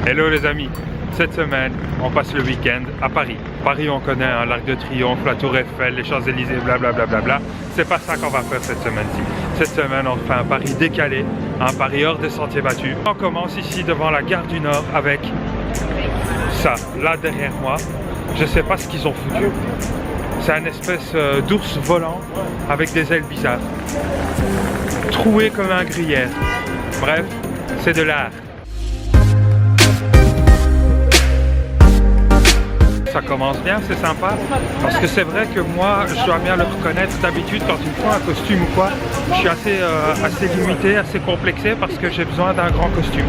Hello les amis, cette semaine on passe le week-end à Paris. Paris on connaît hein, l'Arc de Triomphe, la Tour Eiffel, les Champs-Élysées, blablabla. C'est pas ça qu'on va faire cette semaine-ci. Cette semaine on fait un Paris décalé, un Paris hors des sentiers battus. On commence ici devant la gare du Nord avec ça, là derrière moi. Je sais pas ce qu'ils ont foutu. C'est une espèce d'ours volant avec des ailes bizarres. Troué comme un gruyère. Bref, c'est de l'art. Ça commence bien, c'est sympa, parce que c'est vrai que moi, je dois bien le reconnaître, d'habitude quand il me faut un costume ou quoi, je suis assez limité, assez complexé parce que j'ai besoin d'un grand costume.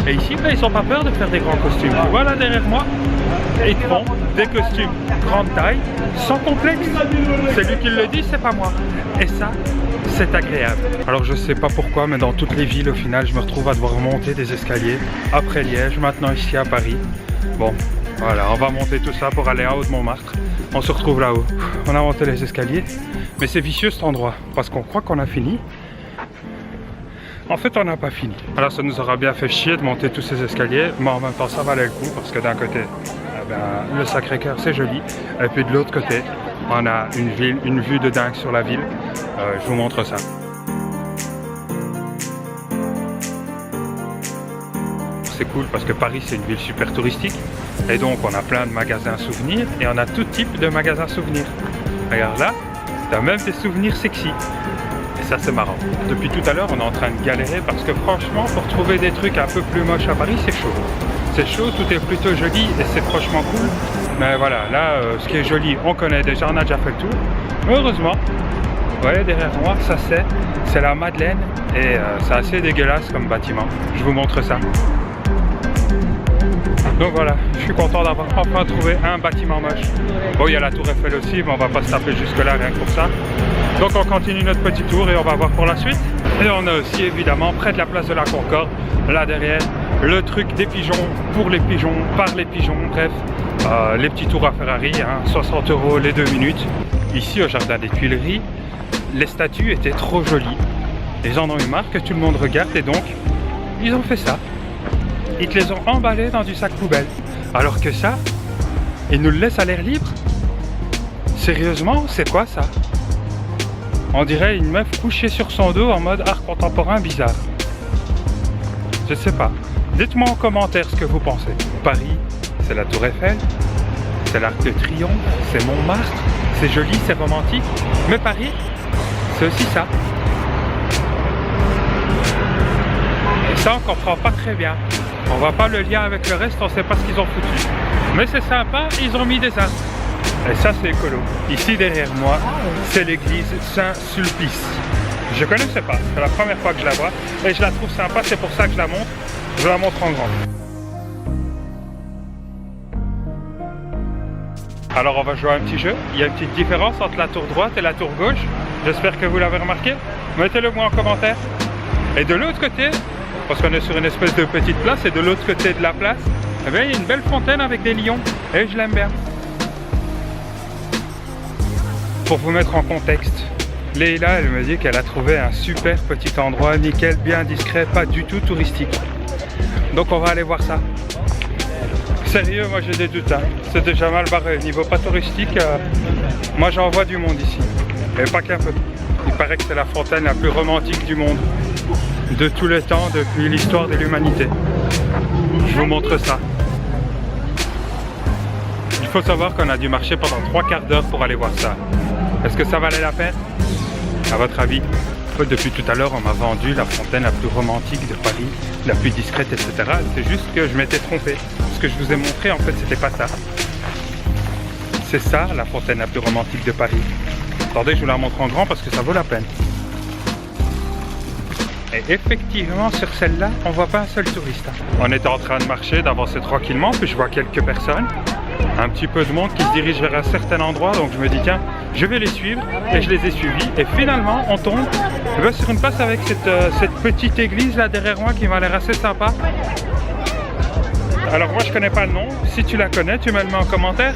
Et ici, ils n'ont pas peur de faire des grands costumes. Tu vois là derrière moi, ils font des costumes grande taille, sans complexe. C'est lui qui le dit, c'est pas moi. Et ça, c'est agréable. Alors je sais pas pourquoi, mais dans toutes les villes, au final, je me retrouve à devoir monter des escaliers. Après Liège, maintenant ici à Paris. Bon. Voilà, on va monter tout ça pour aller en haut de Montmartre. On se retrouve là-haut. On a monté les escaliers. Mais c'est vicieux cet endroit. Parce qu'on croit qu'on a fini. En fait, on n'a pas fini. Alors ça nous aura bien fait chier de monter tous ces escaliers. Mais en même temps, ça valait le coup. Parce que d'un côté, eh ben, le Sacré-Cœur, c'est joli. Et puis de l'autre côté, on a une vue de dingue sur la ville. Je vous montre ça. C'est cool parce que Paris c'est une ville super touristique et donc on a plein de magasins souvenirs et on a tout type de magasins souvenirs. Regarde là, t'as même des souvenirs sexy et ça c'est marrant. Depuis tout à l'heure on est en train de galérer parce que franchement pour trouver des trucs un peu plus moches à Paris c'est chaud. C'est chaud, tout est plutôt joli et c'est franchement cool. Mais voilà, là ce qui est joli on connaît déjà, on a déjà fait le tour. Mais heureusement, vous voyez derrière moi, ça c'est la Madeleine et c'est assez dégueulasse comme bâtiment. Je vous montre ça. Donc voilà, je suis content d'avoir enfin trouvé un bâtiment moche. Bon, il y a la Tour Eiffel aussi, mais on va pas se taper jusque là rien que pour ça. Donc on continue notre petit tour et on va voir pour la suite. Et on a aussi évidemment près de la place de la Concorde, là derrière, le truc des pigeons, pour les pigeons, par les pigeons, bref. Les petits tours à Ferrari, hein, 60 € les 2 minutes. Ici au jardin des Tuileries, les statues étaient trop jolies. Les gens en ont eu marre que tout le monde regarde et donc ils ont fait ça. Ils te les ont emballés dans du sac poubelle. Alors que ça, ils nous le laissent à l'air libre. Sérieusement, c'est quoi ça? On dirait une meuf couchée sur son dos en mode art contemporain bizarre. Je sais pas. Dites-moi en commentaire ce que vous pensez. Paris, c'est la Tour Eiffel, c'est l'Arc de Triomphe, c'est Montmartre, c'est joli, c'est romantique. Mais Paris, c'est aussi ça. Et ça, on comprend pas très bien. On voit pas le lien avec le reste, on sait pas ce qu'ils ont foutu. Mais c'est sympa, ils ont mis des arbres. Et ça c'est écolo. Ici derrière moi, c'est l'église Saint-Sulpice. Je connaissais pas, c'est la première fois que je la vois. Et je la trouve sympa, c'est pour ça que je la montre. Je la montre en grand. Alors on va jouer à un petit jeu. Il y a une petite différence entre la tour droite et la tour gauche. J'espère que vous l'avez remarqué. Mettez-le moi en commentaire. Et de l'autre côté, parce qu'on est sur une espèce de petite place et de l'autre côté de la place, eh bien, il y a une belle fontaine avec des lions et je l'aime bien. Pour vous mettre en contexte, Leïla, elle me dit qu'elle a trouvé un super petit endroit, nickel, bien discret, pas du tout touristique. Donc on va aller voir ça. Sérieux, moi j'ai des doutes, hein. C'est déjà mal barré. Niveau pas touristique, moi j'en vois du monde ici. Et pas qu'un peu. Il paraît que c'est la fontaine la plus romantique du monde. De tous les temps, depuis l'histoire de l'humanité. Je vous montre ça. Il faut savoir qu'on a dû marcher pendant 3/4 d'heure pour aller voir ça. Est-ce que ça valait la peine? À votre avis? Depuis tout à l'heure, on m'a vendu la fontaine la plus romantique de Paris, la plus discrète, etc. C'est juste que je m'étais trompé. Ce que je vous ai montré, en fait, c'était pas ça. C'est ça, la fontaine la plus romantique de Paris. Attendez, je vous la montre en grand parce que ça vaut la peine. Et effectivement, sur celle-là, on voit pas un seul touriste. On était en train de marcher, d'avancer tranquillement, puis je vois quelques personnes, un petit peu de monde qui se dirige vers un certain endroit, donc je me dis tiens, je vais les suivre, et je les ai suivis, et finalement, on tombe sur une place avec cette petite église là derrière moi qui m'a l'air assez sympa. Alors moi, je connais pas le nom, si tu la connais, tu me le mets en commentaire.